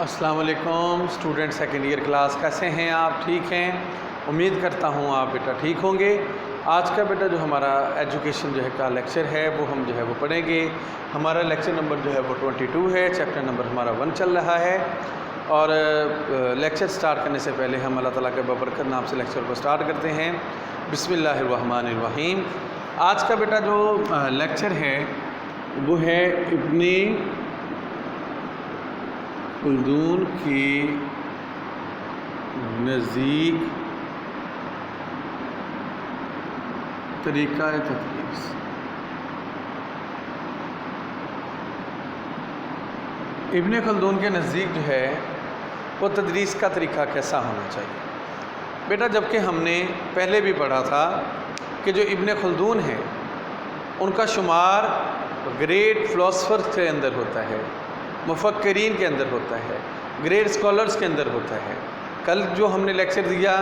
السلام علیکم student second year class, کیسے ہیں آپ؟ ٹھیک ہیں؟ امید کرتا ہوں آپ بیٹا ٹھیک ہوں گے۔ آج کا بیٹا جو ہمارا ایجوکیشن جو ہے کا لیکچر ہے وہ ہم جو ہے وہ پڑھیں گے۔ ہمارا لیکچر نمبر جو ہے وہ 22 ہے، چیپٹر نمبر ہمارا 1 چل رہا ہے۔ اور لیکچر سٹارٹ کرنے سے پہلے ہم اللہ تعالیٰ کے ببرکت نام سے لیکچر کو سٹارٹ کرتے ہیں۔ بسم اللہ الرحمن الرحیم۔ آج کا بیٹا جو لیکچر ہے وہ ہے ابن خلدون کی نزدیک طریقہ تدریس۔ ابن خلدون کے نزدیک جو ہے وہ تدریس کا طریقہ کیسا ہونا چاہیے؟ بیٹا جبکہ ہم نے پہلے بھی پڑھا تھا کہ جو ابن خلدون ہیں ان کا شمار گریٹ فلاسفرز کے اندر ہوتا ہے، مفکرین کے اندر ہوتا ہے، گریٹ اسکالرز کے اندر ہوتا ہے۔ کل جو ہم نے لیکچر دیا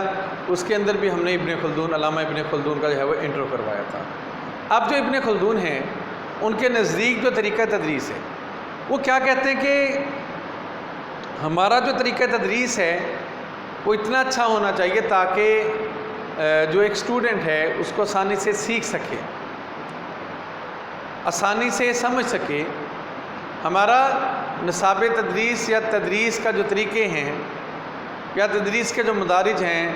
اس کے اندر بھی ہم نے ابن خلدون، علامہ ابن خلدون کا جو ہے وہ انٹرو کروایا تھا۔ اب جو ابن خلدون ہیں ان کے نزدیک جو طریقہ تدریس ہے وہ کیا کہتے ہیں کہ ہمارا جو طریقہ تدریس ہے وہ اتنا اچھا ہونا چاہیے تاکہ جو ایک اسٹوڈنٹ ہے اس کو آسانی سے سیکھ سکے، آسانی سے سمجھ سکے۔ ہمارا نصاب تدریس یا تدریس کا جو طریقے ہیں یا تدریس کے جو مدارج ہیں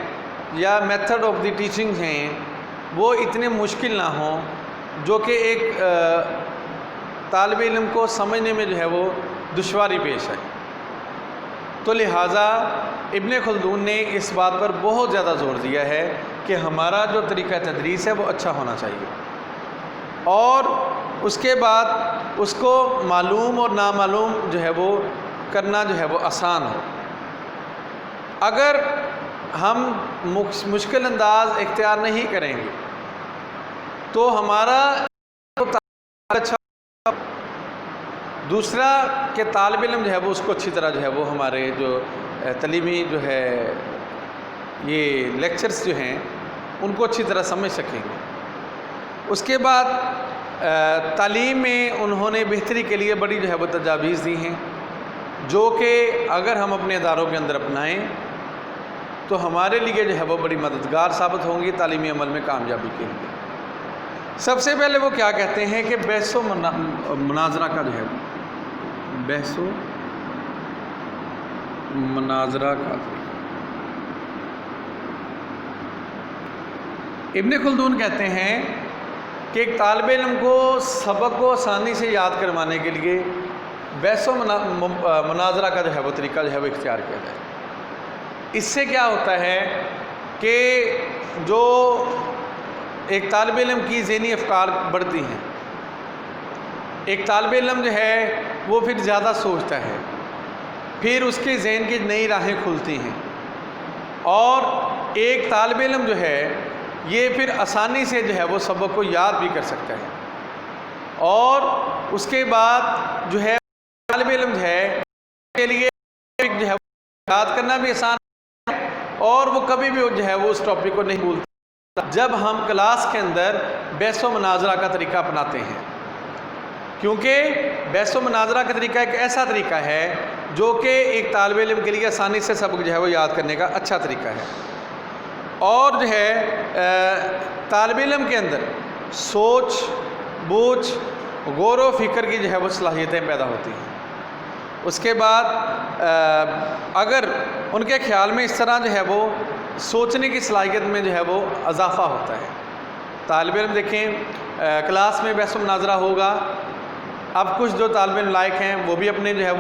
یا میتھڈ آف دی ٹیچنگ ہیں وہ اتنے مشکل نہ ہوں جو کہ ایک طالب علم کو سمجھنے میں جو ہے وہ دشواری پیش آئے۔ تو لہٰذا ابن خلدون نے اس بات پر بہت زیادہ زور دیا ہے کہ ہمارا جو طریقہ تدریس ہے وہ اچھا ہونا چاہیے، اور اس کے بعد اس کو معلوم اور نامعلوم جو ہے وہ کرنا جو ہے وہ آسان ہو۔ اگر ہم مشکل انداز اختیار نہیں کریں گے تو ہمارا اچھا، دوسرا کہ طالب علم جو ہے وہ اس کو اچھی طرح جو ہے وہ ہمارے جو تعلیمی جو ہے یہ لیکچرز جو ہیں ان کو اچھی طرح سمجھ سکیں گے۔ اس کے بعد تعلیم میں انہوں نے بہتری کے لیے بڑی جو ہے وہ تجاویز دی ہیں جو کہ اگر ہم اپنے اداروں کے اندر اپنائیں تو ہمارے لیے جو ہے وہ بڑی مددگار ثابت ہوں گی تعلیمی عمل میں کامیابی کے لیے۔ سب سے پہلے وہ کیا کہتے ہیں کہ بحث و مناظرہ کا جو ہے بحث و مناظرہ کا ابن خلدون کہتے ہیں کہ ایک طالب علم کو سبق کو آسانی سے یاد کروانے کے لیے بحث و مناظرہ کا جو ہے وہ طریقہ جو ہے وہ اختیار کیا جائے۔ اس سے کیا ہوتا ہے کہ جو ایک طالب علم کی ذہنی افکار بڑھتی ہیں، ایک طالب علم جو ہے وہ پھر زیادہ سوچتا ہے، پھر اس کے ذہن کی نئی راہیں کھلتی ہیں، اور ایک طالب علم جو ہے یہ پھر آسانی سے جو ہے وہ سبق کو یاد بھی کر سکتا ہے، اور اس کے بعد جو ہے طالب علم جو ہے کے لیے جو ہے یاد کرنا بھی آسان ہے، اور وہ کبھی بھی جو ہے وہ اس ٹاپک کو نہیں بھولتا جب ہم کلاس کے اندر بحث و مناظرہ کا طریقہ اپناتے ہیں، کیونکہ بحث و مناظرہ کا طریقہ ایک ایسا طریقہ ہے جو کہ ایک طالب علم کے لیے آسانی سے سبق جو ہے وہ یاد کرنے کا اچھا طریقہ ہے، اور جو ہے طالب علم کے اندر سوچ بوجھ غور و فکر کی جو ہے وہ صلاحیتیں پیدا ہوتی ہیں۔ اس کے بعد اگر ان کے خیال میں اس طرح جو ہے وہ سوچنے کی صلاحیت میں جو ہے وہ اضافہ ہوتا ہے۔ طالب علم دیکھیں کلاس میں بحث و مناظرہ ہوگا، اب کچھ جو طالب علم لائق ہیں وہ بھی اپنے جو ہے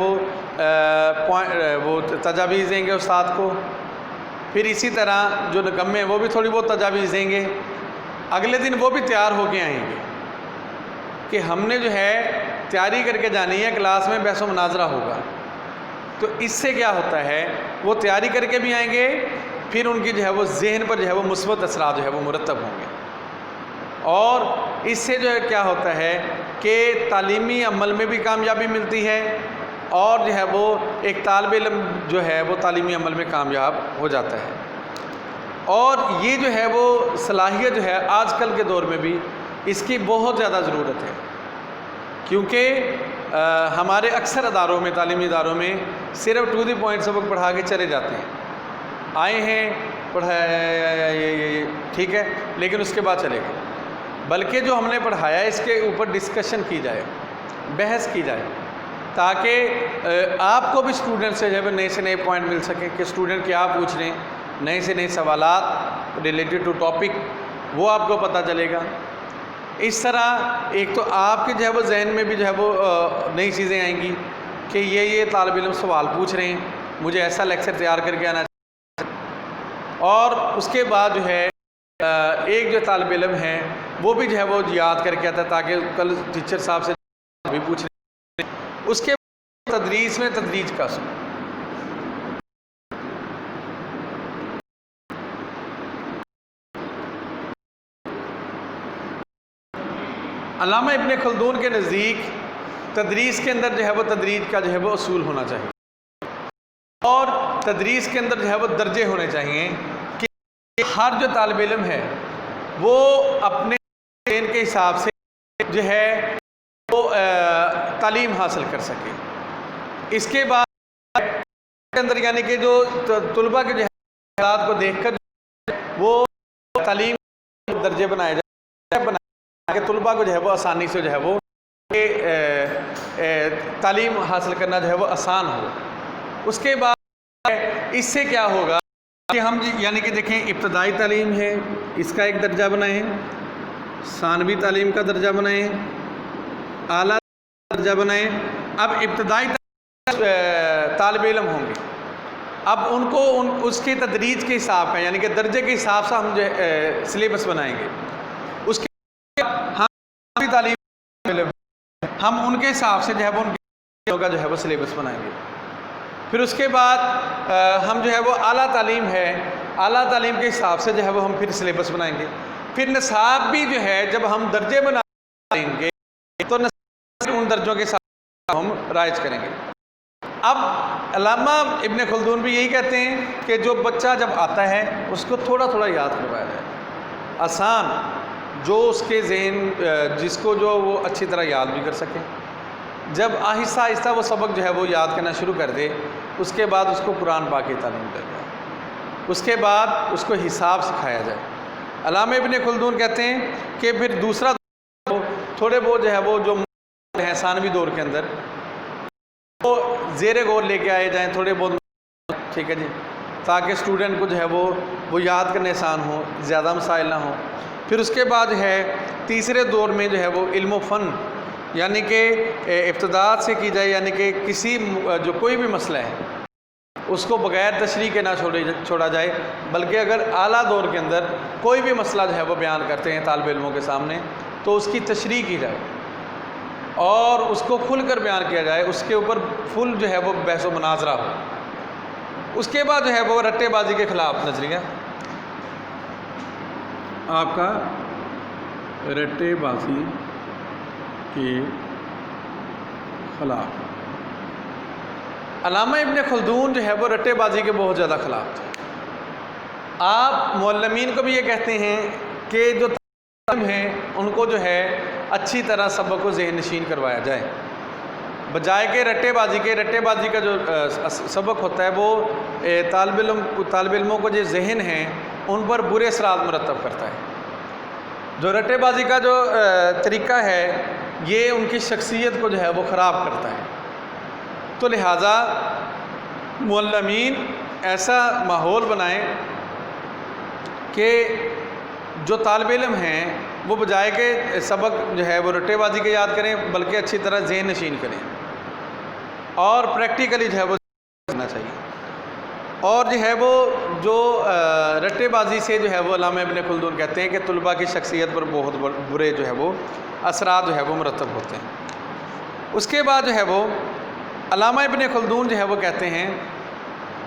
وہ تجاویز دیں گے استاد کو، پھر اسی طرح جو نکمے ہیں وہ بھی تھوڑی بہت تجاویز دیں گے، اگلے دن وہ بھی تیار ہو کے آئیں گے کہ ہم نے جو ہے تیاری کر کے جانی ہے، کلاس میں بحث و مناظرہ ہوگا۔ تو اس سے کیا ہوتا ہے وہ تیاری کر کے بھی آئیں گے، پھر ان کی جو ہے وہ ذہن پر جو ہے وہ مثبت اثرات جو ہے وہ مرتب ہوں گے، اور اس سے جو ہے کیا ہوتا ہے کہ تعلیمی عمل میں بھی کامیابی ملتی ہے، اور جو ہے وہ ایک طالب علم جو ہے وہ تعلیمی عمل میں کامیاب ہو جاتا ہے۔ اور یہ جو ہے وہ صلاحیت جو ہے آج کل کے دور میں بھی اس کی بہت زیادہ ضرورت ہے، کیونکہ ہمارے اکثر اداروں میں، تعلیمی اداروں میں صرف ٹو دی پوائنٹ سبق پڑھا کے چلے جاتے ہیں، آئے ہیں پڑھایا یہ ٹھیک ہے، لیکن اس کے بعد چلے گئے، بلکہ جو ہم نے پڑھایا ہے اس کے اوپر ڈسکشن کی جائے، بحث کی جائے، تاکہ آپ کو بھی اسٹوڈنٹ سے جو ہے نئے سے نئے پوائنٹ مل سکیں کہ اسٹوڈنٹ کیا پوچھ رہے ہیں، نئے سے نئے سوالات ریلیٹڈ ٹو ٹاپک وہ آپ کو پتہ چلے گا۔ اس طرح ایک تو آپ کے جو ہے وہ ذہن میں بھی جو ہے وہ نئی چیزیں آئیں گی کہ یہ طالب علم سوال پوچھ رہے ہیں، مجھے ایسا لیکچر تیار کر کے آنا چاہیے، اور اس کے بعد جو ہے ایک جو طالب علم ہے وہ بھی جو ہے وہ یاد کر کے آتا ہے تاکہ کل ٹیچر صاحب سے بھی پوچھ رہے ہیں۔ اس کے بعد تدریس میں تدریج کا اصول، علامہ ابن خلدون کے نزدیک تدریس کے اندر جو ہے وہ تدریج کا جو ہے وہ اصول ہونا چاہیے، اور تدریس کے اندر جو ہے وہ درجے ہونے چاہیے کہ ہر جو طالب علم ہے وہ اپنے ذہن کے حساب سے جو ہے وہ تعلیم حاصل کر سکے۔ اس کے بعد کے اندر یعنی کہ جو طلباء کے جو ہے حالات کو دیکھ کر وہ تعلیم درجے بنائے جائیں کہ طلباء کو جو ہے وہ آسانی سے جو ہے وہ تعلیم حاصل کرنا جو ہے وہ آسان ہو۔ اس کے بعد اس سے کیا ہوگا کہ ہم یعنی کہ دیکھیں ابتدائی تعلیم ہے اس کا ایک درجہ بنائیں، ثانوی تعلیم کا درجہ بنائیں، اعلیٰ درجہ بنائیں۔ اب ابتدائی طالب علم ہوں گے، اب ان کو اس کی تدریج کے حساب کا یعنی کہ درجے کے حساب سے ہم جو سلیبس بنائیں گے۔ اس کے ہم تعلیم ہم ان کے حساب سے جو ہے وہ ان کا جو ہے وہ سلیبس بنائیں گے۔ پھر اس کے بعد ہم جو ہے وہ اعلیٰ تعلیم ہے، اعلیٰ تعلیم کے حساب سے جو ہے وہ ہم پھر سلیبس بنائیں گے۔ پھر نصاب بھی جو ہے جب ہم درجے بنائیں گے تو نصاب ان درجوں کے ساتھ ہم رائج کریں گے۔ اب علامہ ابن خلدون بھی یہی کہتے ہیں کہ جو بچہ جب آتا ہے اس کو تھوڑا تھوڑا یاد کروایا جائے، آسان، جو اس کے ذہن جس کو جو وہ اچھی طرح یاد بھی کر سکے۔ جب آہستہ آہستہ وہ سبق جو ہے وہ یاد کرنا شروع کر دے، اس کے بعد اس کو قرآن پاک کی تعلیم دی جائے، اس کے بعد اس کو حساب سکھایا جائے۔ علامہ ابن خلدون کہتے ہیں کہ پھر دوسرا تھوڑے بہت جو ہے وہ جو ہیں ثانوی دور کے اندر وہ زیر غور لے کے آئے جائیں تھوڑے بہت، ٹھیک ہے جی، تاکہ اسٹوڈنٹ کو جو ہے وہ یاد کرنے آسان ہو، زیادہ مسائل نہ ہوں۔ پھر اس کے بعد ہے تیسرے دور میں جو ہے وہ علم و فن یعنی کہ ابتداء سے کی جائے، یعنی کہ کسی جو کوئی بھی مسئلہ ہے اس کو بغیر تشریح کے نہ چھوڑا جائے، بلکہ اگر اعلیٰ دور کے اندر کوئی بھی مسئلہ جو ہے وہ بیان کرتے ہیں طالب علموں کے سامنے تو اس کی تشریح کی جائے اور اس کو کھل کر بیان کیا جائے، اس کے اوپر فل جو ہے وہ بحث و مناظرہ ہو۔ اس کے بعد جو ہے وہ رٹے بازی کے خلاف نظریہ، آپ کا رٹے بازی کے خلاف۔ علامہ ابن خلدون جو ہے وہ رٹے بازی کے بہت زیادہ خلاف تھے۔ آپ معلمین کو بھی یہ کہتے ہیں کہ جو تعلیم ہیں ان کو جو ہے اچھی طرح سبق کو ذہن نشین کروایا جائے، بجائے کہ رٹے بازی کے۔ رٹے بازی کا جو سبق ہوتا ہے وہ طالب علموں کو جو ذہن ہیں ان پر برے اثرات مرتب کرتا ہے۔ جو رٹے بازی کا جو طریقہ ہے یہ ان کی شخصیت کو جو ہے وہ خراب کرتا ہے، تو لہٰذا معلمین ایسا ماحول بنائیں کہ جو طالب علم ہیں وہ بجائے کہ سبق جو ہے وہ رٹے بازی کے یاد کریں بلکہ اچھی طرح ذہن نشین کریں اور پریکٹیکلی جو ہے وہ کرنا چاہیے۔ اور جو ہے وہ جو رٹے بازی سے جو ہے وہ علامہ ابن خلدون کہتے ہیں کہ طلباء کی شخصیت پر بہت برے جو ہے وہ اثرات جو ہے وہ مرتب ہوتے ہیں۔ اس کے بعد جو ہے وہ علامہ ابن خلدون جو ہے وہ کہتے ہیں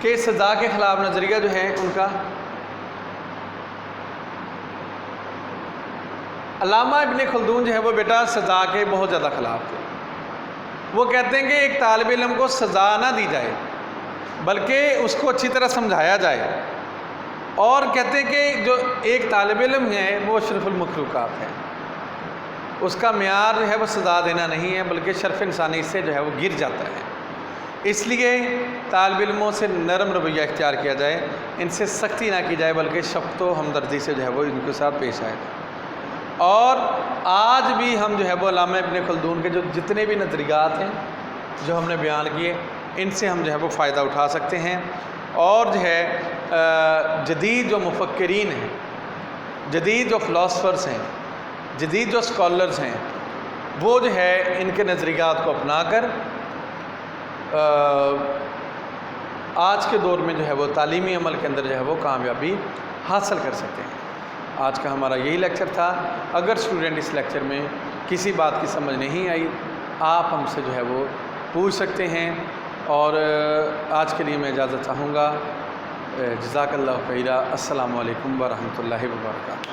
کہ سزا کے خلاف نظریہ جو ہے ان کا، علامہ ابن خلدون جو ہے وہ بیٹا سزا کے بہت زیادہ خلاف تھے۔ وہ کہتے ہیں کہ ایک طالب علم کو سزا نہ دی جائے بلکہ اس کو اچھی طرح سمجھایا جائے، اور کہتے ہیں کہ جو ایک طالب علم ہے وہ اشرف المخلوقات ہے، اس کا معیار جو ہے وہ سزا دینا نہیں ہے، بلکہ شرف انسانی سے جو ہے وہ گر جاتا ہے۔ اس لیے طالب علموں سے نرم رویہ اختیار کیا جائے، ان سے سختی نہ کی جائے، بلکہ شفقت و ہمدردی سے جو ہے وہ ان کے ساتھ پیش آئے۔ اور آج بھی ہم جو ہے وہ علامہ ابن خلدون کے جو جتنے بھی نظریات ہیں جو ہم نے بیان کیے، ان سے ہم جو ہے وہ فائدہ اٹھا سکتے ہیں، اور جو ہے جدید جو مفکرین ہیں، جدید جو فلاسفرز ہیں، جدید جو اسکالرز ہیں، وہ جو ہے ان کے نظریات کو اپنا کر آج کے دور میں جو ہے وہ تعلیمی عمل کے اندر جو ہے وہ کامیابی حاصل کر سکتے ہیں۔ آج کا ہمارا یہی لیکچر تھا۔ اگر اسٹوڈنٹ اس لیکچر میں کسی بات کی سمجھ نہیں آئی، آپ ہم سے جو ہے وہ پوچھ سکتے ہیں، اور آج کے لیے میں اجازت چاہوں گا۔ جزاک اللہ خیرہ۔ السلام علیکم ورحمۃ اللہ وبرکاتہ۔